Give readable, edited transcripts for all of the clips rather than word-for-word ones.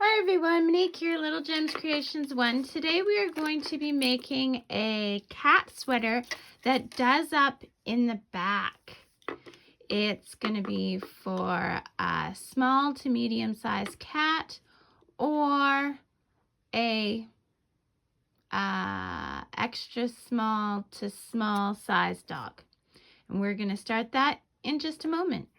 Hi everyone, Monique here, Little Gems Creations 1. Today we are going to be making a cat sweater that does up in the back. It's going to be for a small to medium sized cat or a extra small to small sized dog. And we're going to start that in just a moment.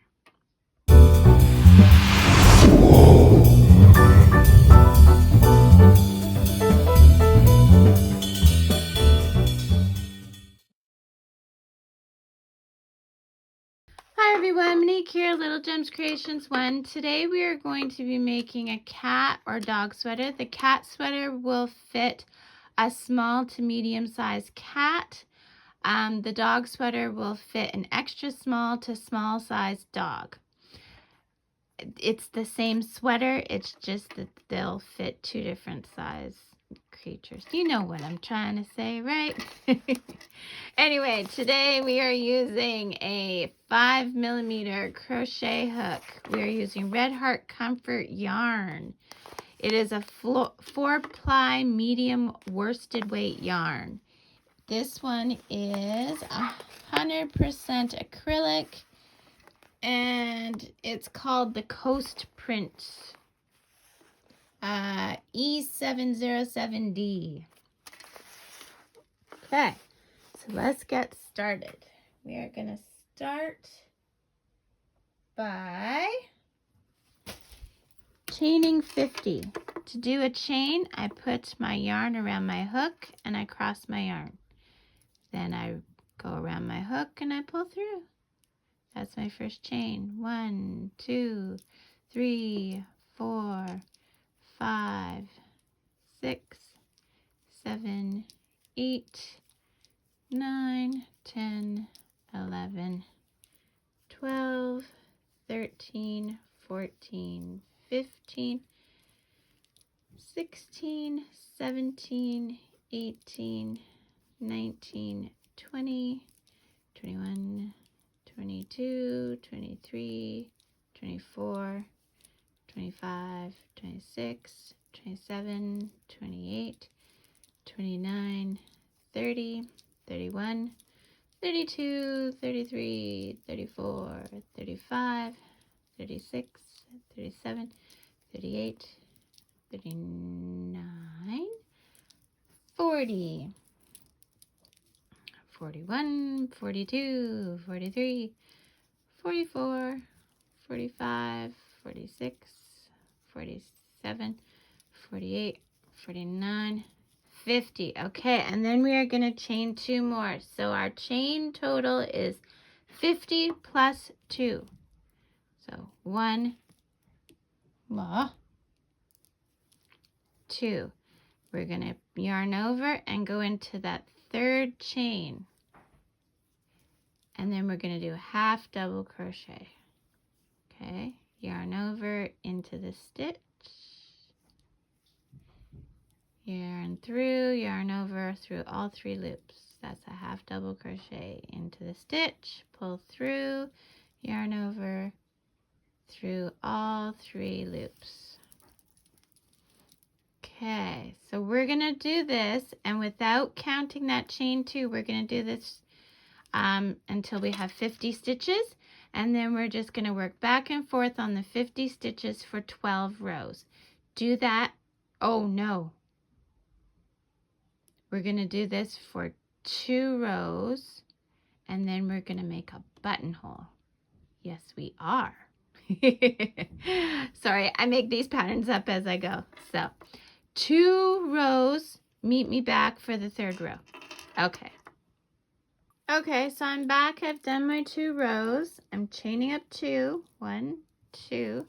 Hi everyone, Monique here, Little Gems Creations 1. Today we are going to be making a cat or dog sweater. The cat sweater will fit a small to medium sized cat. The dog sweater will fit an extra small to small sized dog. It's the same sweater, it's just that they'll fit two different size creatures. You know what I'm trying to say, right? Anyway, today we are using a 5mm crochet hook. We are using Red Heart Comfort yarn. It is a 4-ply medium worsted weight yarn. This one is 100% acrylic and it's called the Coast Print E707D. Okay, so let's get started. We are going to start by chaining 50. To do a chain, I put my yarn around my hook and I cross my yarn. Then I go around my hook and I pull through. That's my first chain. 1, 2, 3, 4, 5, 6, 7, 8, 9, 10, 11, 12, 13, 14, 15, 16, 17, 18, 19, 20, 21, 22, 23, 24, 25, 26, 27, 28, 29, 30, 31, 32, 33, 34, 35, 36, 37, 38, 39, 40, 41, 42, 43, 44, 45, 46, 47, 48, 49, 50. Okay, and then we are going to chain 2 more. So our chain total is 50 plus 2. So 1, 2. We're going to yarn over and go into that third chain. And then we're going to do a half double crochet. Okay, yarn over into the stitch. Yarn through, yarn over through all 3 loops. That's a half double crochet into the stitch, pull through, yarn over through all 3 loops. Okay, so we're going to do this, and without counting that chain 2, we're going to do this until we have 50 stitches, and then we're just going to work back and forth on the 50 stitches for 12 rows. Do that. Oh no. We're going to do this for 2 rows, and then we're going to make a buttonhole. Yes, we are. Sorry, I make these patterns up as I go. So 2 rows, meet me back for the 3rd row. Okay. Okay, so I'm back. I've done my 2 rows. I'm chaining up 2. 1, 2,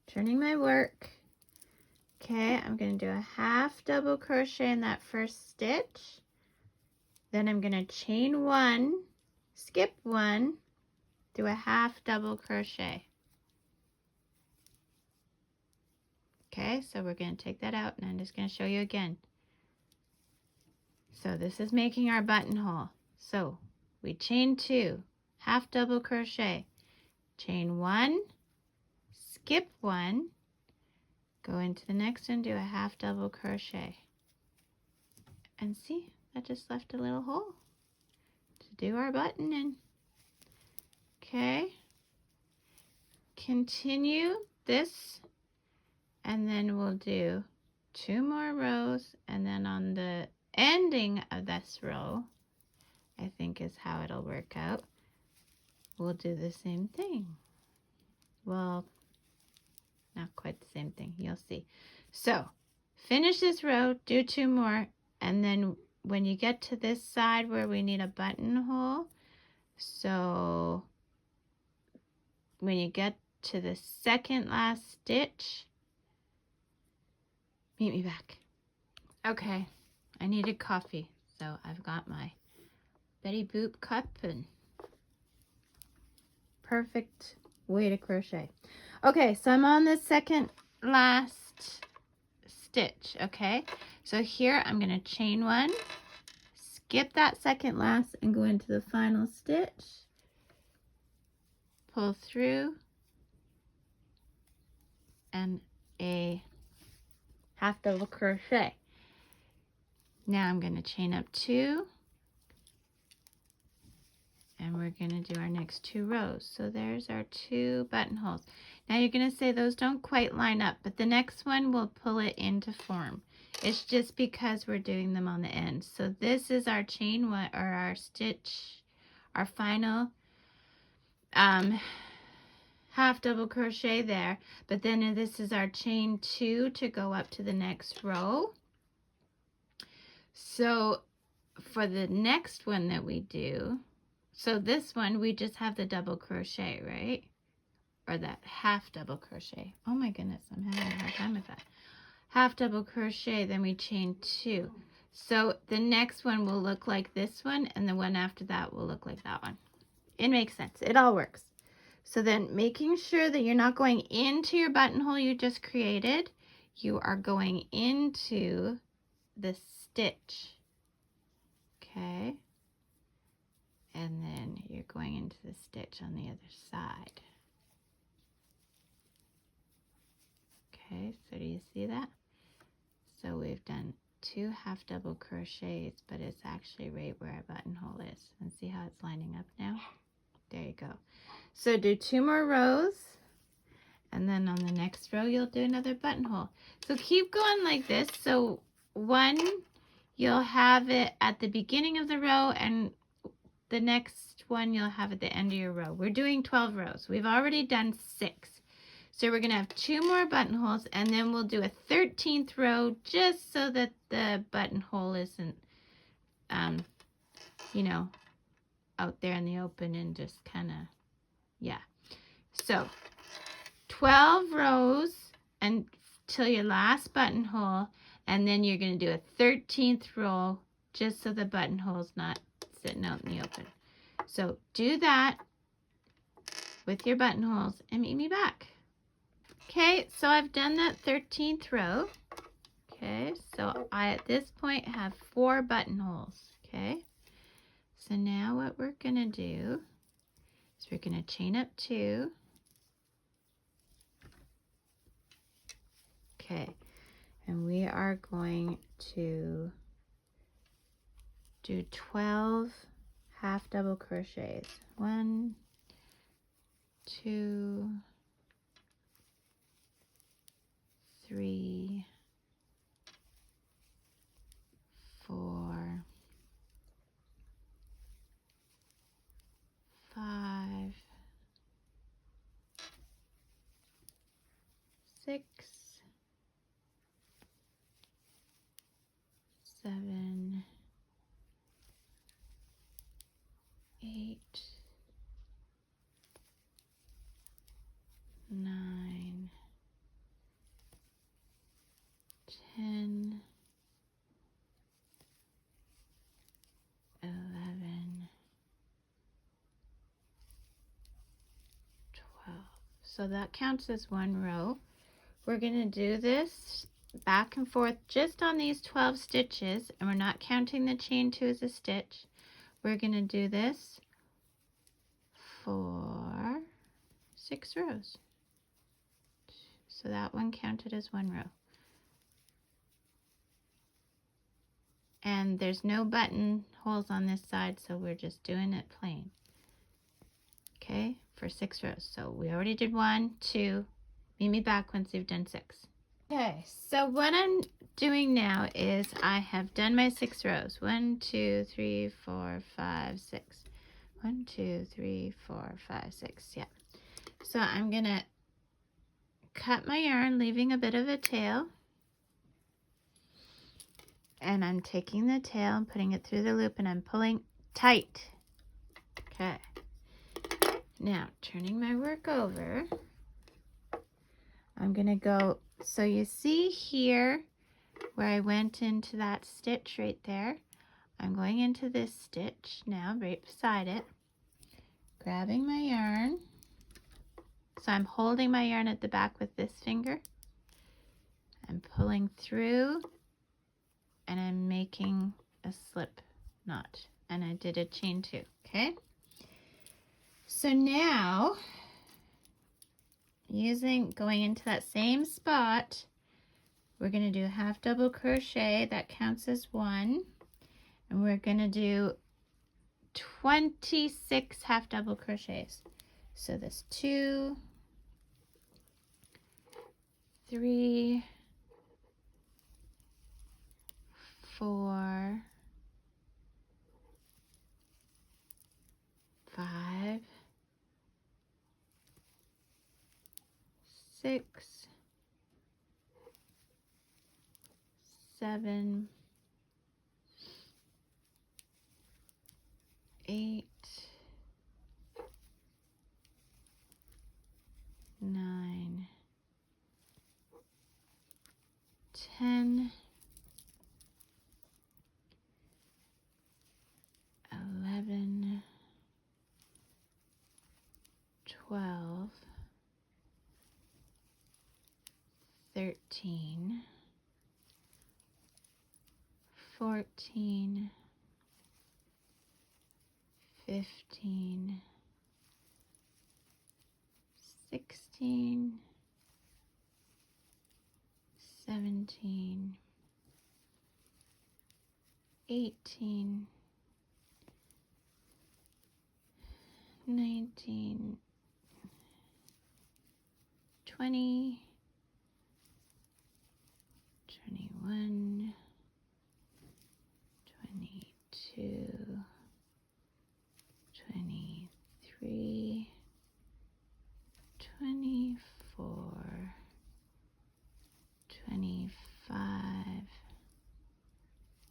turning my work. Okay, I'm going to do a half double crochet in that first stitch. Then I'm going to chain 1, skip 1, do a half double crochet. Okay, so we're going to take that out and I'm just going to show you again. So this is making our buttonhole. So we chain 2, half double crochet, chain 1, skip 1, Go into the next one, do a half double crochet. And see, that just left a little hole to do our button in. Okay. Continue this, and then we'll do 2 more rows, and then on the ending of this row, I think is how it'll work out, we'll do the same thing. Well, not quite the same thing, you'll see. So finish this row, do 2 more, and then when you get to this side where we need a buttonhole, so when you get to the second last stitch, meet me back. Okay, I needed coffee, so I've got my Betty Boop cup, and perfect way to crochet. Okay, so I'm on the second last stitch. Okay, so here I'm going to chain 1, skip that second last, and go into the final stitch, pull through, and a half double crochet. Now I'm going to chain up 2, and we're going to do our next 2 rows. So there's our 2 buttonholes. Now you're going to say those don't quite line up, but the next one will pull it into form. It's just because we're doing them on the end. So this is our chain 1, or our stitch, our final half double crochet there, but then this is our chain 2 to go up to the next row. So for the next one that we do, so this one we just have the double crochet, right? Or that half double crochet. Oh my goodness, I'm having a hard time with that. Half double crochet, then we chain 2. So the next one will look like this one, and the one after that will look like that one. It makes sense. It all works. So then making sure that you're not going into your buttonhole you just created, you are going into the stitch. Okay. And then you're going into the stitch on the other side. Okay, so do you see that? So we've done 2 half double crochets, but it's actually right where our buttonhole is. And see how it's lining up now? There you go. So do 2 more rows, and then on the next row you'll do another buttonhole. So keep going like this. So 1, you'll have it at the beginning of the row, and the next one you'll have at the end of your row. We're doing 12 rows. We've already done 6. So we're going to have 2 more buttonholes, and then we'll do a 13th row just so that the buttonhole isn't, you know, out there in the open and just kind of, yeah. So 12 rows until your last buttonhole, and then you're going to do a 13th row just so the buttonhole's not sitting out in the open. So do that with your buttonholes and meet me back. Okay, so I've done that 13th row. Okay, so I at this point have 4 buttonholes. Okay, so now what we're going to do is we're going to chain up 2. Okay, and we are going to do 12 half double crochets. 1, 2, 3, 4, 5, 6, 7, 8, 9, 10, 11, 12. So that counts as 1 row. We're going to do this back and forth just on these 12 stitches, and we're not counting the chain 2 as a stitch. We're going to do this for 6 rows. So that one counted as 1 row. And there's no button holes on this side, so we're just doing it plain. Okay, for 6 rows. So we already did 1, 2. Meet me back once you've done 6. Okay, so what I'm doing now is I have done my 6 rows. 1, 2, 3, 4, 5, 6. 1, 2, 3, 4, 5, 6. Yeah. So I'm gonna cut my yarn, leaving a bit of a tail. And I'm taking the tail and putting it through the loop, and I'm pulling tight. Okay. Now, turning my work over, I'm going to go, so you see here where I went into that stitch right there. I'm going into this stitch now, right beside it, grabbing my yarn. So I'm holding my yarn at the back with this finger. I'm pulling through, and I'm making a slip knot, and I did a chain 2. Okay, so now going into that same spot, we're going to do a half double crochet. That counts as 1, and we're going to do 26 half double crochets. So this 2, 3, 4, 5, 6, 7, 8, 9, 10, 11, 12, 13, 14, 15, 16, 17, 18, 19, 20, 21, 22, 23, 24, 25,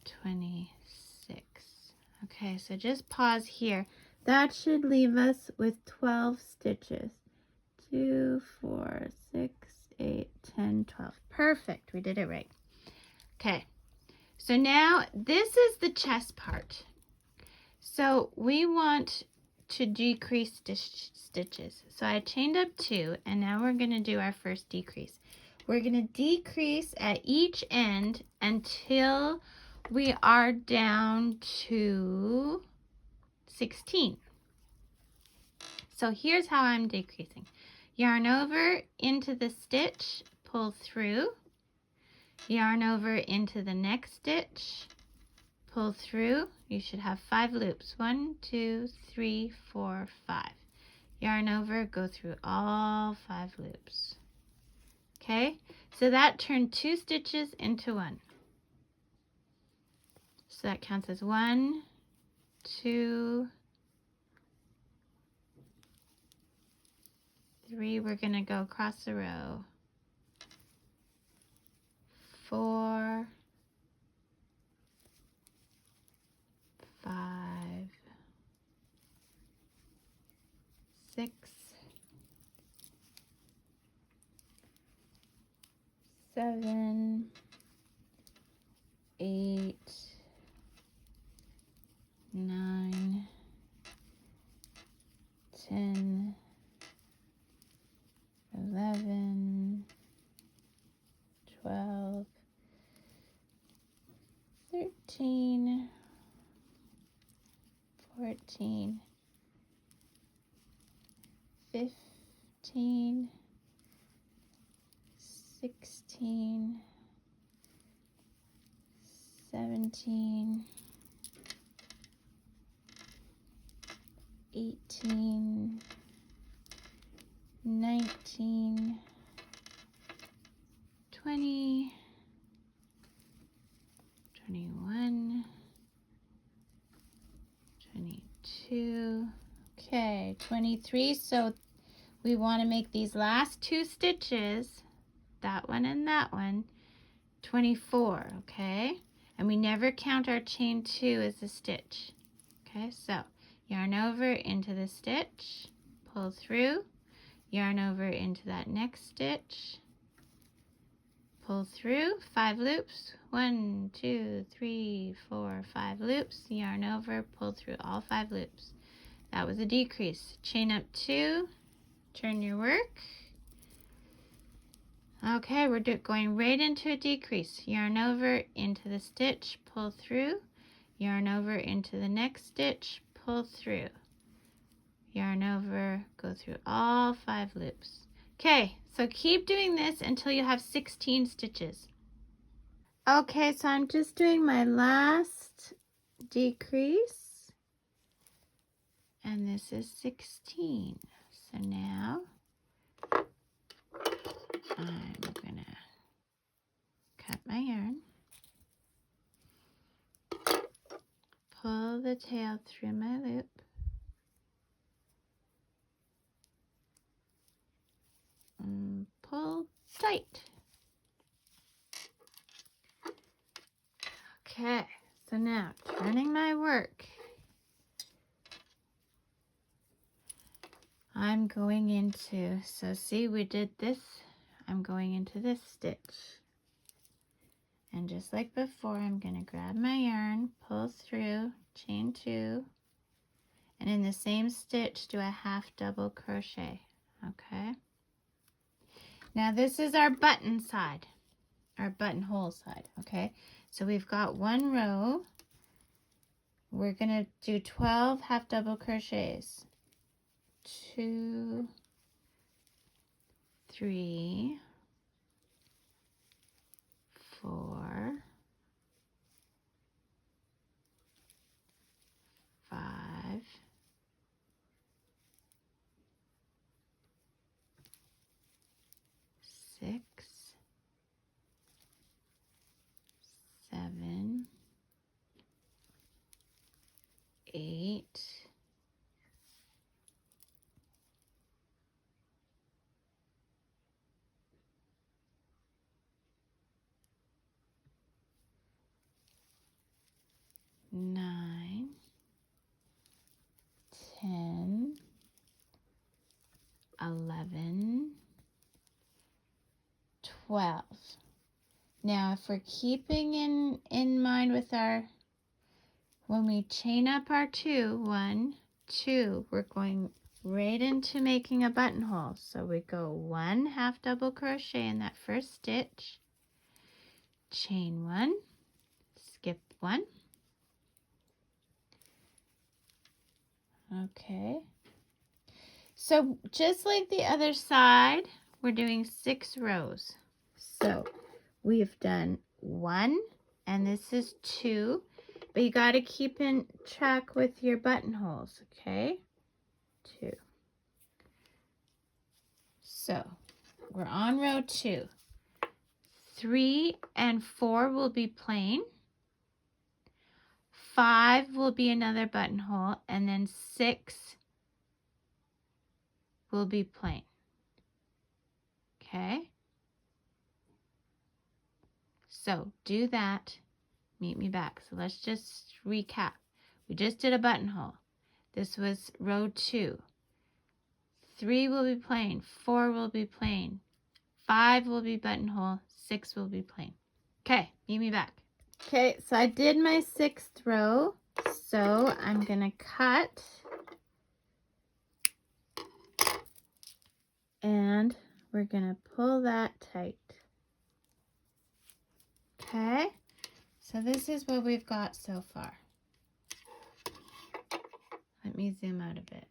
26. Okay, so just pause here. That should leave us with 12 stitches. 2, 4, 6, 8, 10, 12. Perfect, we did it right. Okay, so now this is the chest part. So we want to decrease stitches. So I chained up 2, and now we're going to do our first decrease. We're going to decrease at each end until we are down to 16. So here's how I'm decreasing. Yarn over into the stitch, pull through, yarn over into the next stitch, pull through. You should have 5 loops. 1, 2, 3, 4, 5. Yarn over, go through all 5 loops. Okay, so that turned 2 stitches into 1. So that counts as 1, 2, 3. We're going to go across the row. 4, 5, 6, 7, 8, 9, 10, 11, 12, 13, 14, 15, 16, 17, 18, 19, 20, 21, 22, okay, 23. So we want to make these last two stitches, that one and that one, 24, okay? And we never count our chain 2 as a stitch. Okay, so yarn over into the stitch, pull through, yarn over into that next stitch, pull through, 5 loops, 1, 2, 3, 4, 5 loops, yarn over, pull through all 5 loops. That was a decrease. Chain up 2, turn your work. Okay, we're going right into a decrease. Yarn over into the stitch, pull through, yarn over into the next stitch, pull through, yarn over, go through all 5 loops. Okay, so keep doing this until you have 16 stitches. Okay, so I'm just doing my last decrease, and this is 16. So now I'm gonna cut my yarn, pull the tail through my loop, and pull tight. Okay, so now turning my work, I'm going into, so see we did this, I'm going into this stitch. And just like before, I'm going to grab my yarn, pull through, chain 2, and in the same stitch do a half double crochet, okay? Now this is our button side, our buttonhole side, okay? So we've got one row. We're going to do 12 half double crochets. 2, 3, 4, 5, 6, 7, 8, 9, 10, 11, 12. Now if we're keeping in mind with our, when we chain up our 2, 1, 2, we're going right into making a buttonhole. So we go 1 half double crochet in that first stitch, chain 1, skip 1. Okay. So just like the other side, we're doing 6 rows. So we've done 1, and this is 2, but you got to keep in track with your buttonholes, okay? 2. So we're on row 2. 3 and 4 will be plain. 5 will be another buttonhole, and then 6 will be plain. Okay? So do that. Meet me back. So let's just recap. We just did a buttonhole. This was row 2. 3 will be plain. 4 will be plain. 5 will be buttonhole. 6 will be plain. Okay, meet me back. Okay, so I did my 6th row. So I'm going to cut. And we're going to pull that tight. Okay, so this is what we've got so far. Let me zoom out a bit.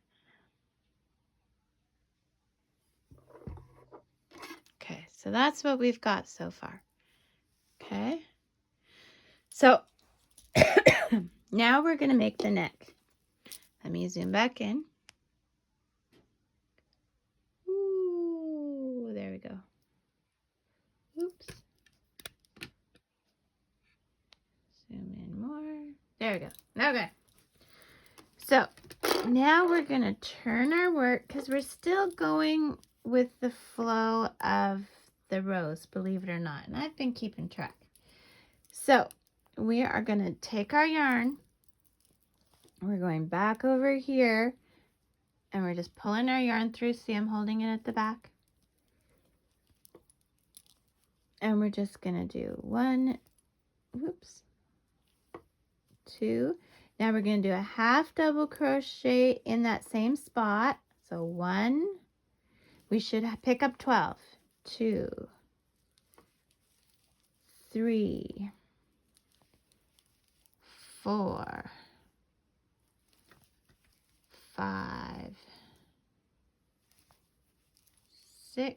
Okay, So that's what we've got so far. Okay. So now we're going to make the neck. Let me zoom back in. Ooh, there we go. Oops. Zoom in more. There we go. Okay. So now we're going to turn our work because we're still going with the flow of the rows, believe it or not. And I've been keeping track. So we are going to take our yarn. We're going back over here and we're just pulling our yarn through. See, I'm holding it at the back. And we're just going to do 1, whoops, 2. Now we're going to do a half double crochet in that same spot. So 1, we should pick up 12. 2, 3, 4, 5, 6,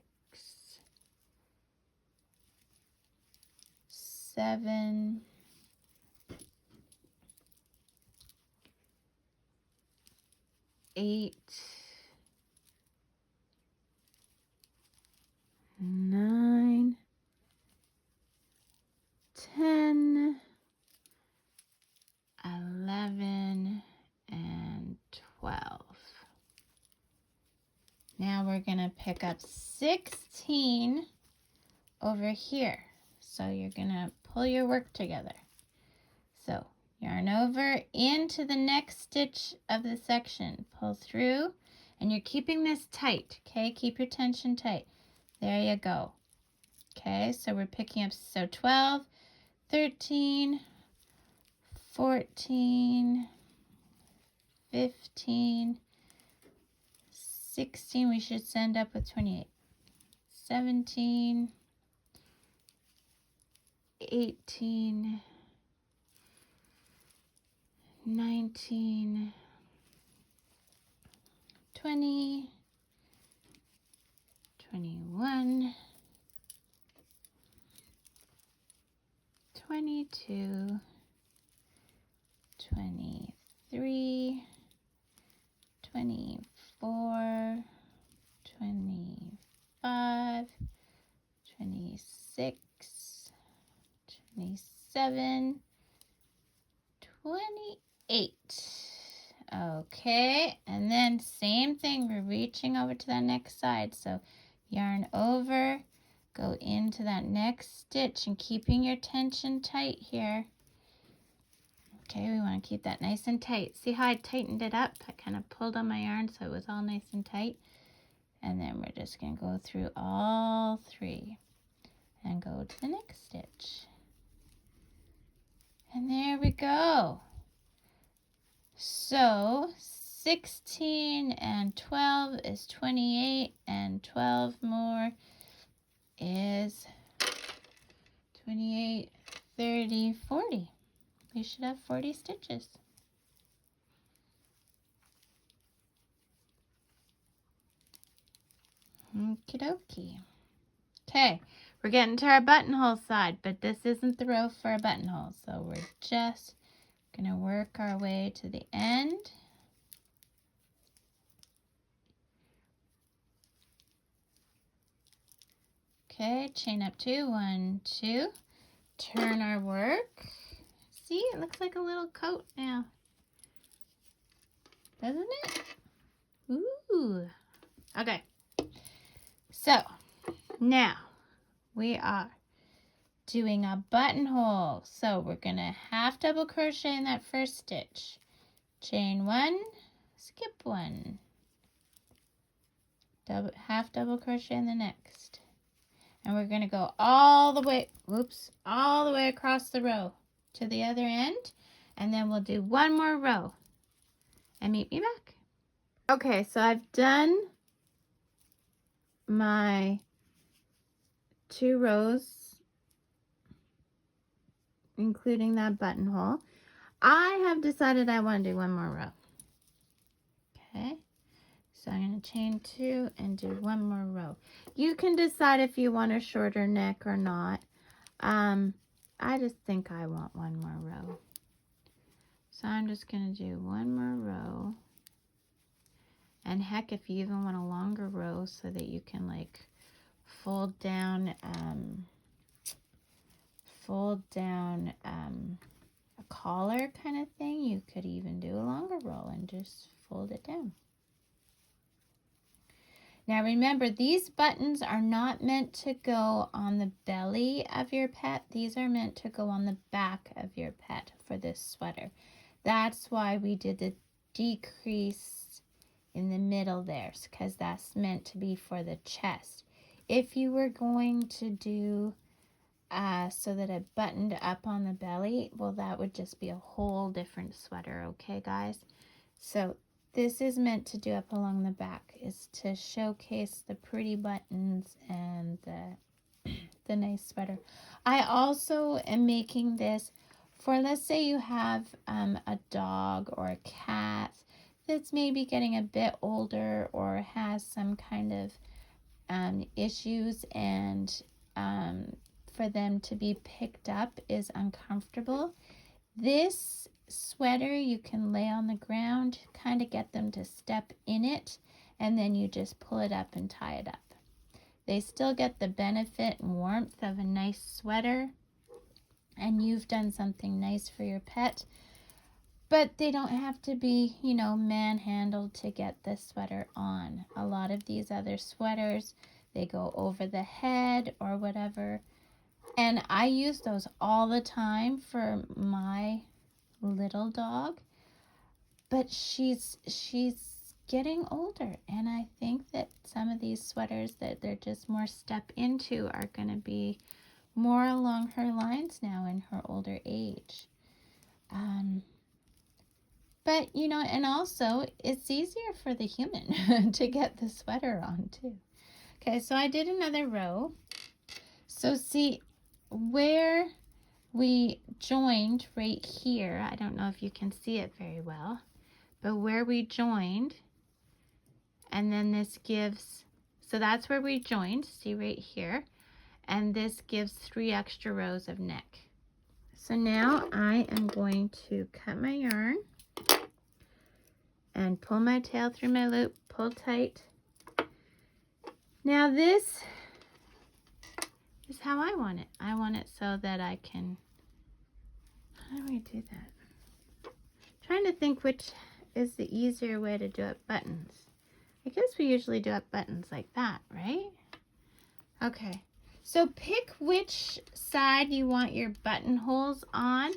7, 8, 9, 10, 11, and 12. Now we're going to pick up 16 over here. So you're going to pull your work together. So yarn over into the next stitch of the section. Pull through, and you're keeping this tight, okay? Keep your tension tight. There you go. Okay, so we're picking up, so 12, 13, 14, 15, 16, we should end up with 28, 17, 18, 19, 20, 21, 22, 23, 24, 25, 26, 27, 28. Okay, and then same thing, we're reaching over to that next side. So yarn over, go into that next stitch and keeping your tension tight here. Okay, we want to keep that nice and tight. See how I tightened it up? I kind of pulled on my yarn so it was all nice and tight. And then we're just going to go through all 3 and go to the next stitch. And there we go. So 16 and 12 is 28, and 12 more is 28, 30, 40. We should have 40 stitches. Okie dokie. Okay, we're getting to our buttonhole side, but this isn't the row for a buttonhole, so we're just going to work our way to the end. Okay, chain up 2, 1, 2. Turn our work. See, it looks like a little coat now, doesn't it? Ooh. Okay, so now we are doing a buttonhole. So we're going to half double crochet in that first stitch. Chain 1, skip 1. Half double crochet in the next. And we're going to go all the way, all the way across the row to the other end. And then we'll do one more row. And meet me back. Okay, so I've done my 2 rows, including that buttonhole. I have decided I want to do one more row. Okay, So I'm going to chain 2 and do 1 more row. You can decide if you want a shorter neck or not. I just think I want 1 more row. So I'm just going to do 1 more row. And heck, if you even want a longer row so that you can like fold down a collar kind of thing, you could even do a longer row and just fold it down. Now remember, these buttons are not meant to go on the belly of your pet. These are meant to go on the back of your pet for this sweater. That's why we did the decrease in the middle there, because that's meant to be for the chest. If you were going to do so that it buttoned up on the belly, well, that would just be a whole different sweater, okay guys? So this is meant to do up along the back, is to showcase the pretty buttons and the nice sweater. I also am making this for, let's say you have a dog or a cat that's maybe getting a bit older or has some kind of issues, and for them to be picked up is uncomfortable. This sweater you can lay on the ground, kind of get them to step in it, and then you just pull it up and tie it up. They still get the benefit and warmth of a nice sweater, and you've done something nice for your pet, but they don't have to be, you know, manhandled to get this sweater on. A lot of these other sweaters, they go over the head or whatever, and I use those all the time for my little dog, but she's getting older, and I think that some of these sweaters that they're just more step into are going to be more along her lines now in her older age. But you know, and also it's easier for the human to get the sweater on too. Okay, so I did another row. So see where we joined right here, I don't know if you can see it very well, but where we joined, and then this gives, so that's where we joined, see right here, and this gives 3 extra rows of neck. So now I am going to cut my yarn and pull my tail through my loop, pull tight. Now this is how I want it. I want it so that I can, how do we do that? Trying to think which is the easier way to do up buttons. I guess we usually do up buttons like that, right? Okay, so pick which side you want your buttonholes on,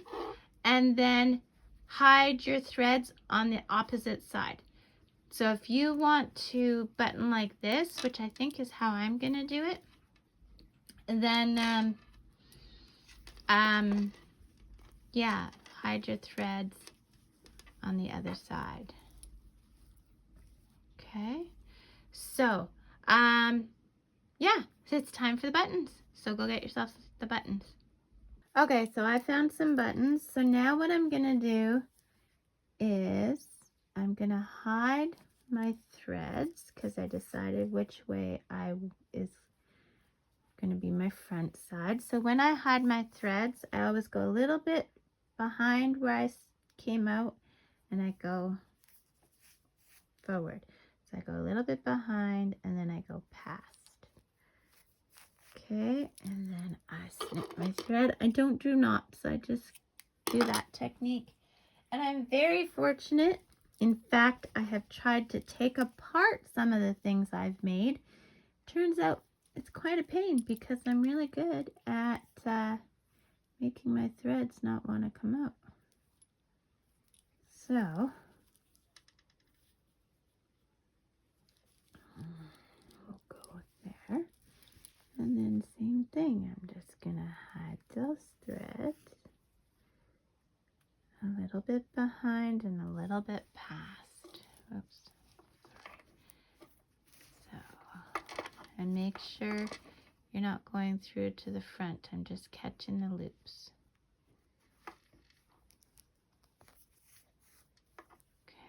and then hide your threads on the opposite side. So if you want to button like this, which I think is how I'm gonna do it, then yeah, hide your threads on the other side. Okay, so yeah, so it's time for the buttons. So go get yourself the buttons. Okay, so I found some buttons. So now what I'm gonna do is I'm gonna hide my threads, because I decided which way is going to be my front side. So when I hide my threads, I always go a little bit behind where I came out, and I go forward. So I go a little bit behind, and then I go past. Okay, and then I snip my thread. I don't do knots, I just do that technique. And I'm very fortunate. In fact, I have tried to take apart some of the things I've made. Turns out it's quite a pain, because I'm really good at making my threads not want to come out. So we'll go there, and then same thing. I'm just gonna hide those threads a little bit behind and a little bit past. Oops. So, and make sure you're not going through to the front. I'm just catching the loops.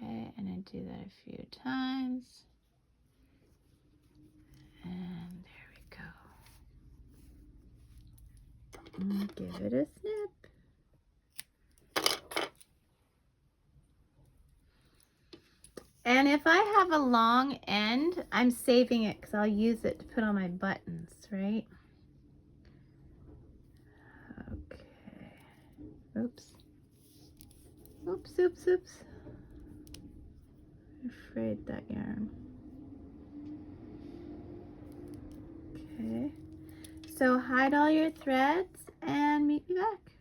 Okay, and I do that a few times. And there we go. And give it a snip. And if I have a long end, I'm saving it because I'll use it to put on my buttons, right? Okay. Oops. Oops, oops, oops. I'm afraid that yarn. Okay. So hide all your threads and meet me back.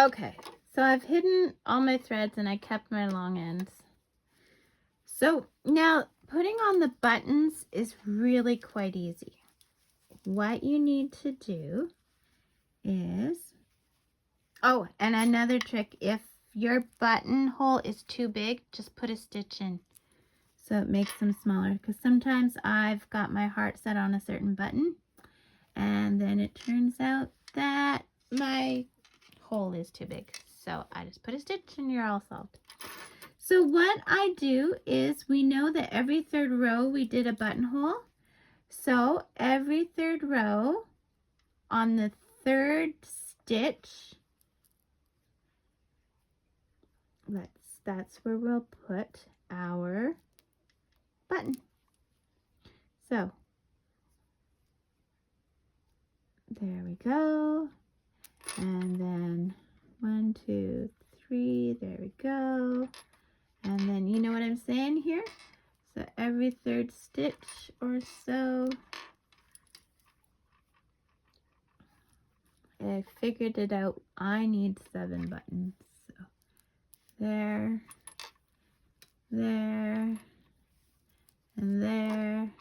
Okay. So I've hidden all my threads and I kept my long ends. So now putting on the buttons is really quite easy. What you need to do is, oh, and another trick, if your buttonhole is too big, just put a stitch in so it makes them smaller, because sometimes I've got my heart set on a certain button and then it turns out that my hole is too big. So I just put a stitch and you're all solved. So what I do is, we know that every third row we did a buttonhole. So every third row on the third stitch, that's where we'll put our button. So there we go. And then 1, 2, 3, there we go. And then you know what I'm saying here? So every third stitch or so, I figured it out. I need 7 buttons. So there, there, and there,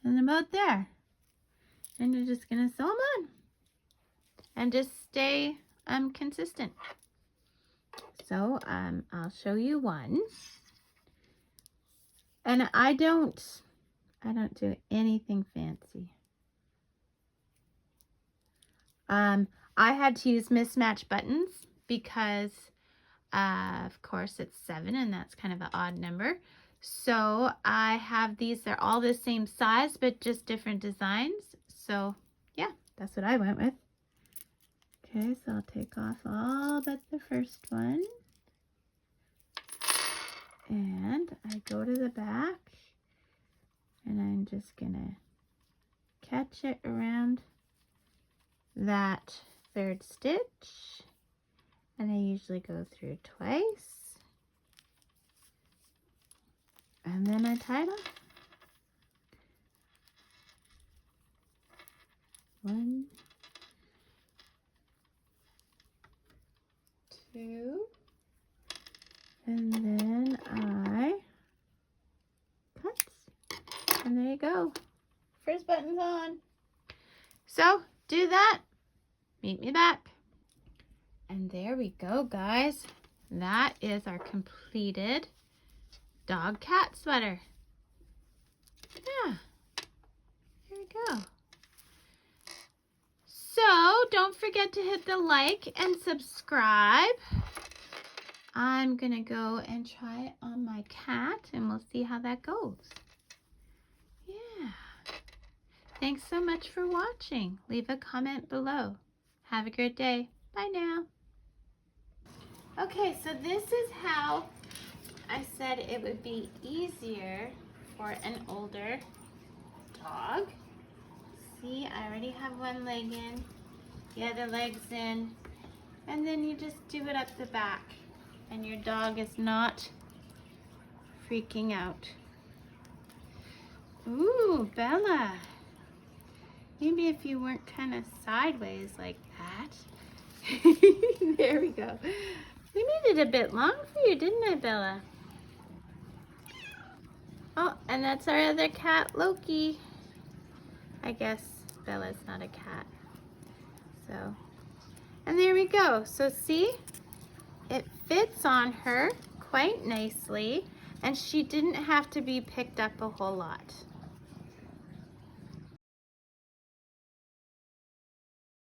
and about there. And you're just gonna sew them on and just stay consistent. So I'll show you one. And I don't do anything fancy. I had to use mismatched buttons because of course it's 7 and that's kind of an odd number. So I have these, they're all the same size but just different designs. So yeah, that's what I went with. Okay, so I'll take off all but the first one. And I go to the back and I'm just gonna catch it around that third stitch, and I usually go through twice, and then I tie it off. 1, 2, and then I cut, and there you go. First button's on. So do that, meet me back. And there we go, guys. That is our completed dog cat sweater. Yeah, there we go. So don't forget to hit the like and subscribe. I'm gonna go and try it on my cat and we'll see how that goes. Yeah. Thanks so much for watching. Leave a comment below. Have a great day. Bye now. Okay, so this is how I said it would be easier for an older dog. See, I already have one leg in, the other leg's in, and then you just do it up the back and your dog is not freaking out. Ooh, Bella. Maybe if you weren't kind of sideways like that. There we go. We made it a bit long for you, didn't I, Bella? Oh, and that's our other cat, Loki. I guess Bella's not a cat. So, and there we go. So see, it fits on her quite nicely, and she didn't have to be picked up a whole lot.